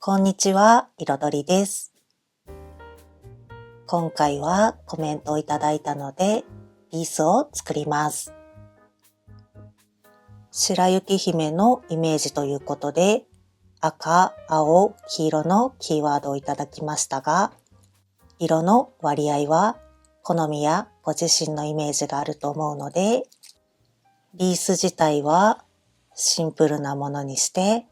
こんにちは、いろどりです。今回はコメントをいただいたので、リースを作ります。白雪姫のイメージということで、赤、青、黄色のキーワードをいただきましたが、色の割合は好みやご自身のイメージがあると思うので、リース自体はシンプルなものにして、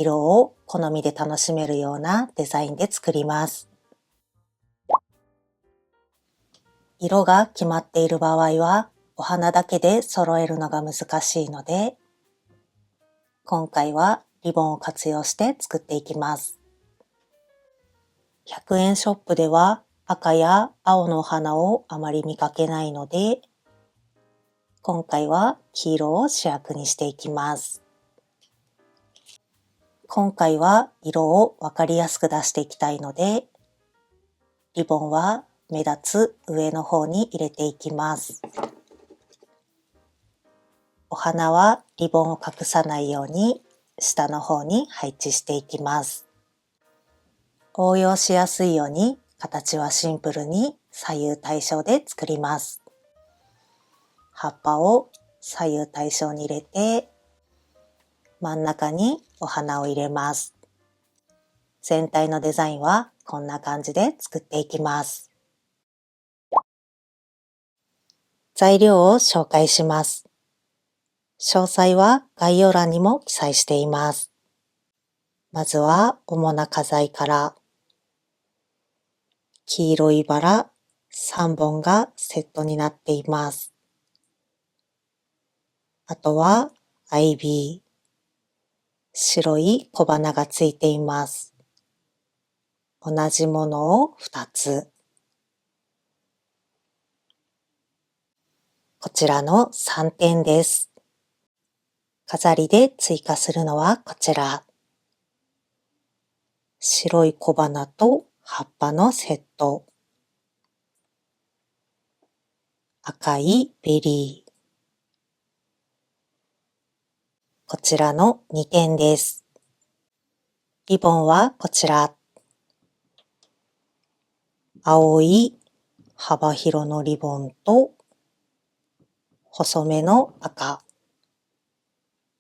色を好みで楽しめるようなデザインで作ります。色が決まっている場合は、お花だけで揃えるのが難しいので、今回はリボンを活用して作っていきます。100円ショップでは赤や青のお花をあまり見かけないので、今回は黄色を主役にしていきます。今回は色をわかりやすく出していきたいので、リボンは目立つ上の方に入れていきます。お花はリボンを隠さないように下の方に配置していきます。応用しやすいように形はシンプルに左右対称で作ります。葉っぱを左右対称に入れて真ん中にお花を入れます。全体のデザインはこんな感じで作っていきます。材料を紹介します。詳細は概要欄にも記載しています。まずは主な花材から黄色いバラ3本がセットになっています。あとはアイビー、白い小花がついています。同じものを2つ。こちらの3点です。飾りで追加するのはこちら。白い小花と葉っぱのセット。赤いベリー。こちらの2点です。リボンはこちら。青い幅広のリボンと細めの赤。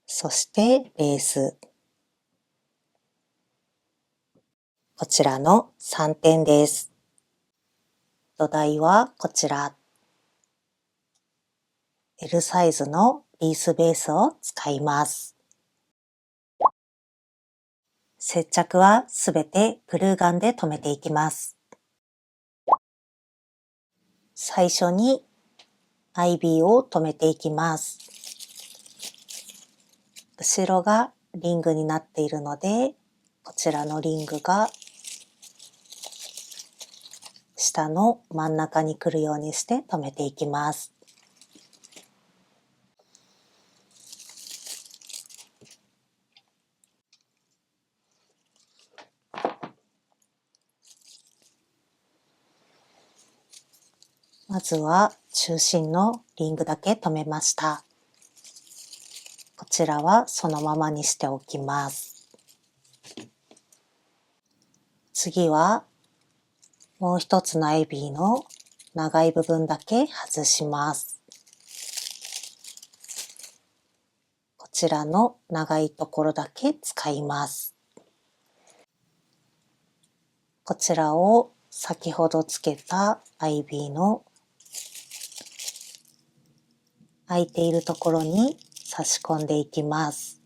そしてレース。こちらの3点です。土台はこちら。L サイズのリースベースを使います。接着はすべてグルーガンで留めていきます。最初にアイビーを留めていきます。後ろがリングになっているので、こちらのリングが下の真ん中に来るようにして留めていきます。まずは中心のリングだけ留めました。こちらはそのままにしておきます。次はもう一つのアイビーの長い部分だけ外します。こちらの長いところだけ使います。こちらを先ほどつけたアイビーの空いているところに差し込んでいきます。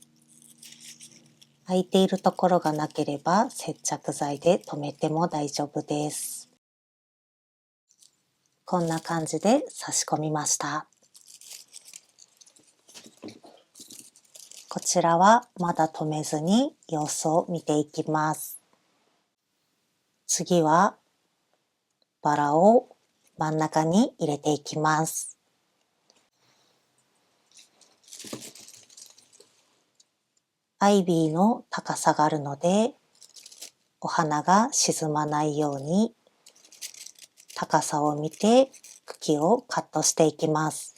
空いているところがなければ接着剤で留めても大丈夫です。こんな感じで差し込みました。こちらはまだ留めずに様子を見ていきます。次はバラを真ん中に入れていきます。アイビーの高さがあるので、お花が沈まないように高さを見て茎をカットしていきます。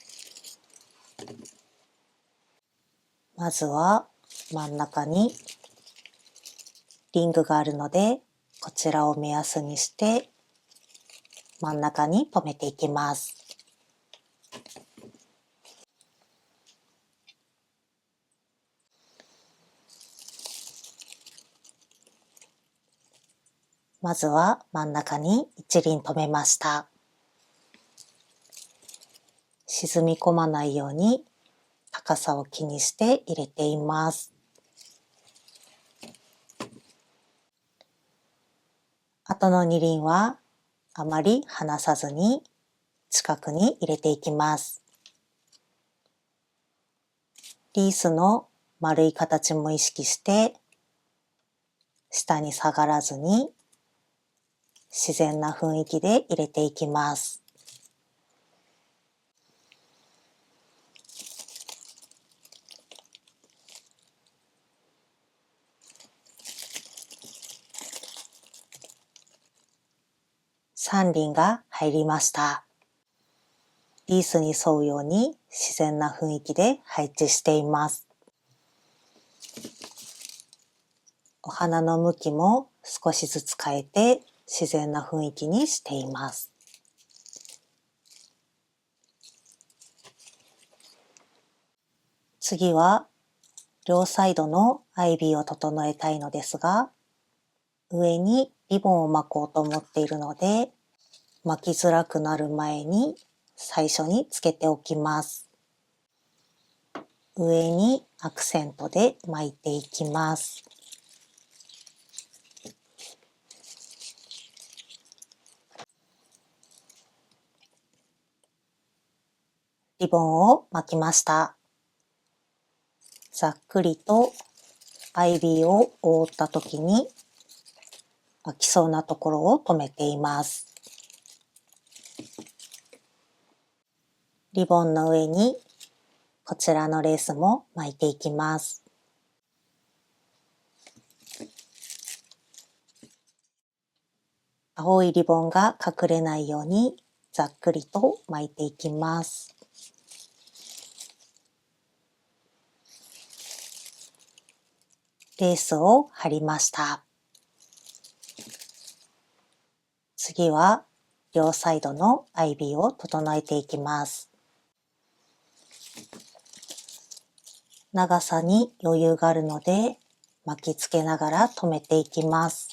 まずは真ん中にリングがあるので、こちらを目安にして真ん中に留めていきます。まずは真ん中に一輪留めました。沈み込まないように高さを気にして入れています。あとの2輪はあまり離さずに近くに入れていきます。リースの丸い形も意識して下に下がらずに自然な雰囲気で入れていきます。3輪が入りました。リースに沿うように自然な雰囲気で配置しています。お花の向きも少しずつ変えて自然な雰囲気にしています。次は両サイドのアイビーを整えたいのですが、上にリボンを巻こうと思っているので、巻きづらくなる前に最初につけておきます。上にアクセントで巻いていきます。リボンを巻きました。ざっくりとアイビーを覆った時に開きそうなところを留めています。リボンの上にこちらのレースも巻いていきます。青いリボンが隠れないようにざっくりと巻いていきます。レースを貼りました。次は両サイドのアイビーを整えていきます。長さに余裕があるので巻きつけながら留めていきます。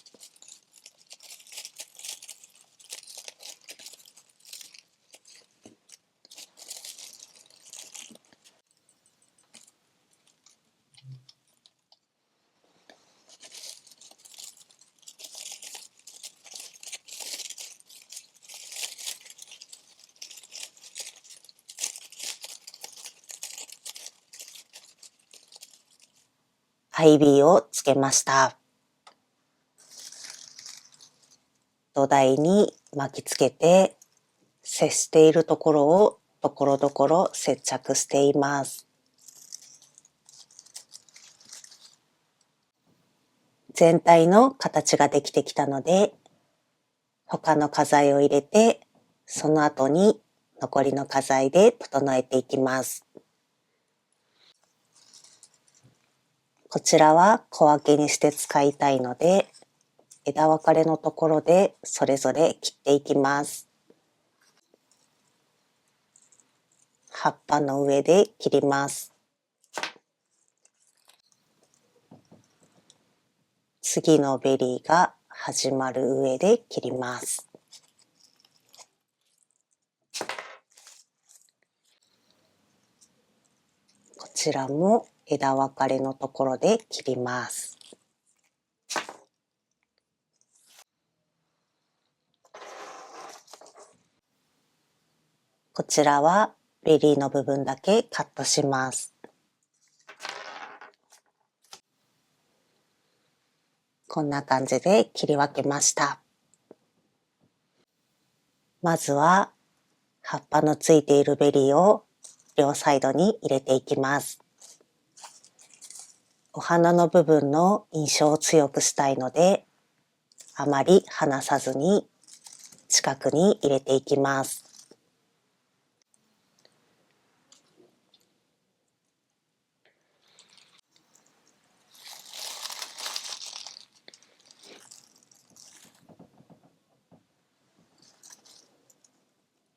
アイビーをつけました。土台に巻きつけて接しているところをところどころ接着しています。全体の形ができてきたので、他の花材を入れて、その後に残りの花材で整えていきます。こちらは小分けにして使いたいので、枝分かれのところでそれぞれ切っていきます。葉っぱの上で切ります。次のベリーが始まる上で切ります。こちらも枝分かれのところで切ります。こちらはベリーの部分だけカットします。こんな感じで切り分けました。まずは葉っぱのついているベリーを両サイドに入れていきます。お花の部分の印象を強くしたいので、あまり離さずに近くに入れていきます。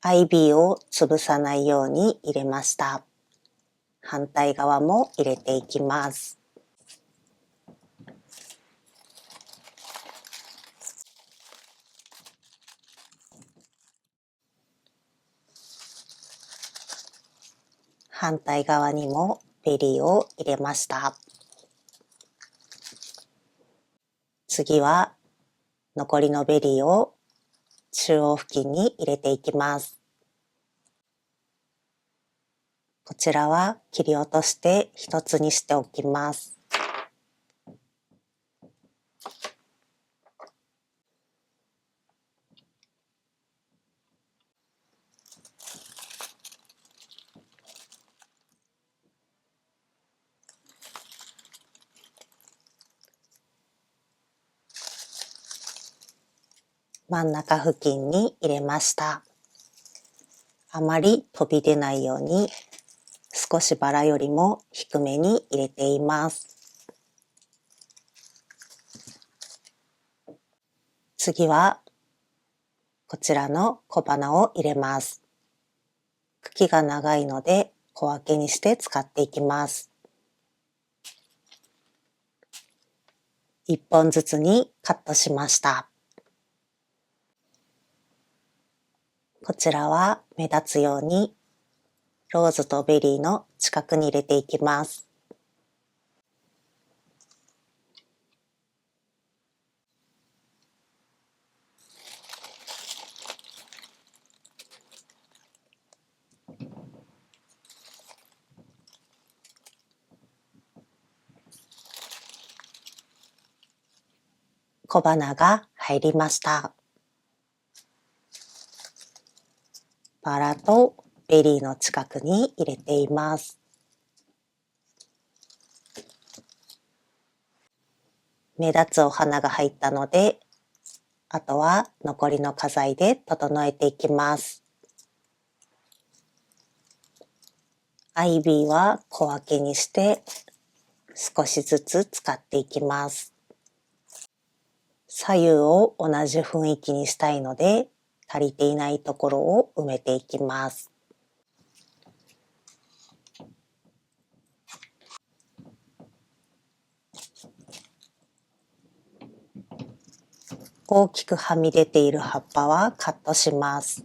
アイビーを潰さないように入れました。反対側も入れていきます。反対側にもベリーを入れました。次は残りのベリーを中央付近に入れていきます。こちらは切り落として一つにしておきます。真ん中付近に入れました。あまり飛び出ないように少しバラよりも低めに入れています。次はこちらの小花を入れます。茎が長いので小分けにして使っていきます。1本ずつにカットしました。こちらは目立つようにローズとベリーの近くに入れていきます。小花が入りました。バラとベリーの近くに入れています。目立つお花が入ったので、あとは残りの花材で整えていきます。アイビーは小分けにして少しずつ使っていきます。左右を同じ雰囲気にしたいので、足りていないところを埋めていきます。大きくはみ出ている葉っぱはカットします。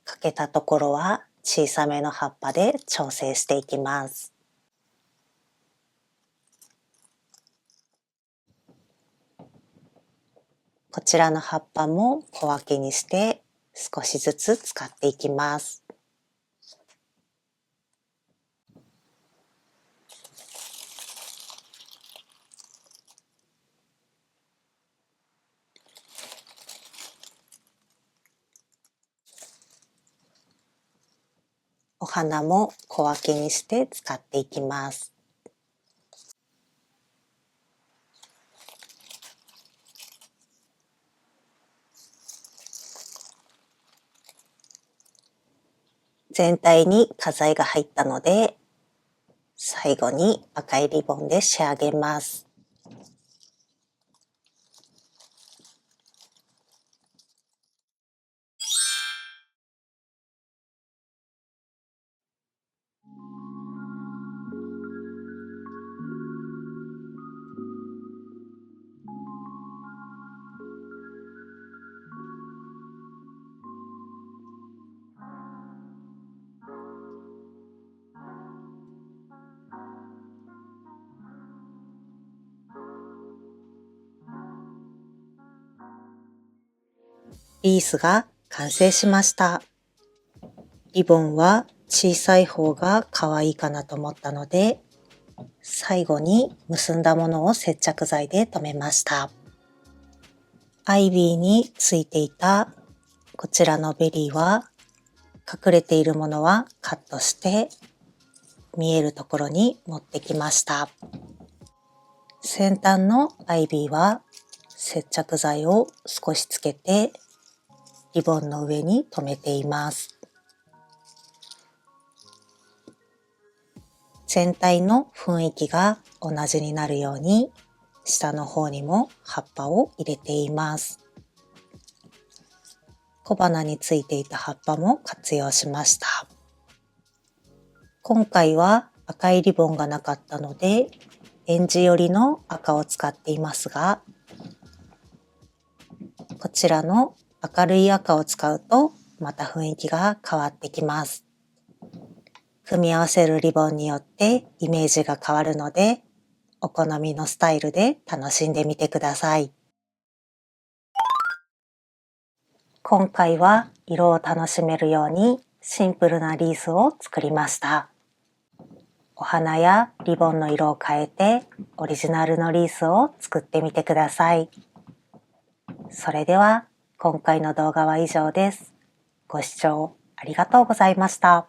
欠けたところは小さめの葉っぱで調整していきます。こちらの葉っぱも小分けにして少しずつ使っていきます。お花も小分けにして使っていきます。全体に花材が入ったので、最後に赤いリボンで仕上げます。リースが完成しました。リボンは小さい方が可愛いかなと思ったので、最後に結んだものを接着剤で留めました。アイビーについていたこちらのベリーは、隠れているものはカットして見えるところに持ってきました。先端のアイビーは接着剤を少しつけてリボンの上に留めています。全体の雰囲気が同じになるように下の方にも葉っぱを入れています。小花についていた葉っぱも活用しました。今回は赤いリボンがなかったので、エンジ寄りの赤を使っていますが、こちらの明るい赤を使うとまた雰囲気が変わってきます。組み合わせるリボンによってイメージが変わるので、お好みのスタイルで楽しんでみてください。今回は色を楽しめるようにシンプルなリースを作りました。お花やリボンの色を変えてオリジナルのリースを作ってみてください。それでは今回の動画は以上です。ご視聴ありがとうございました。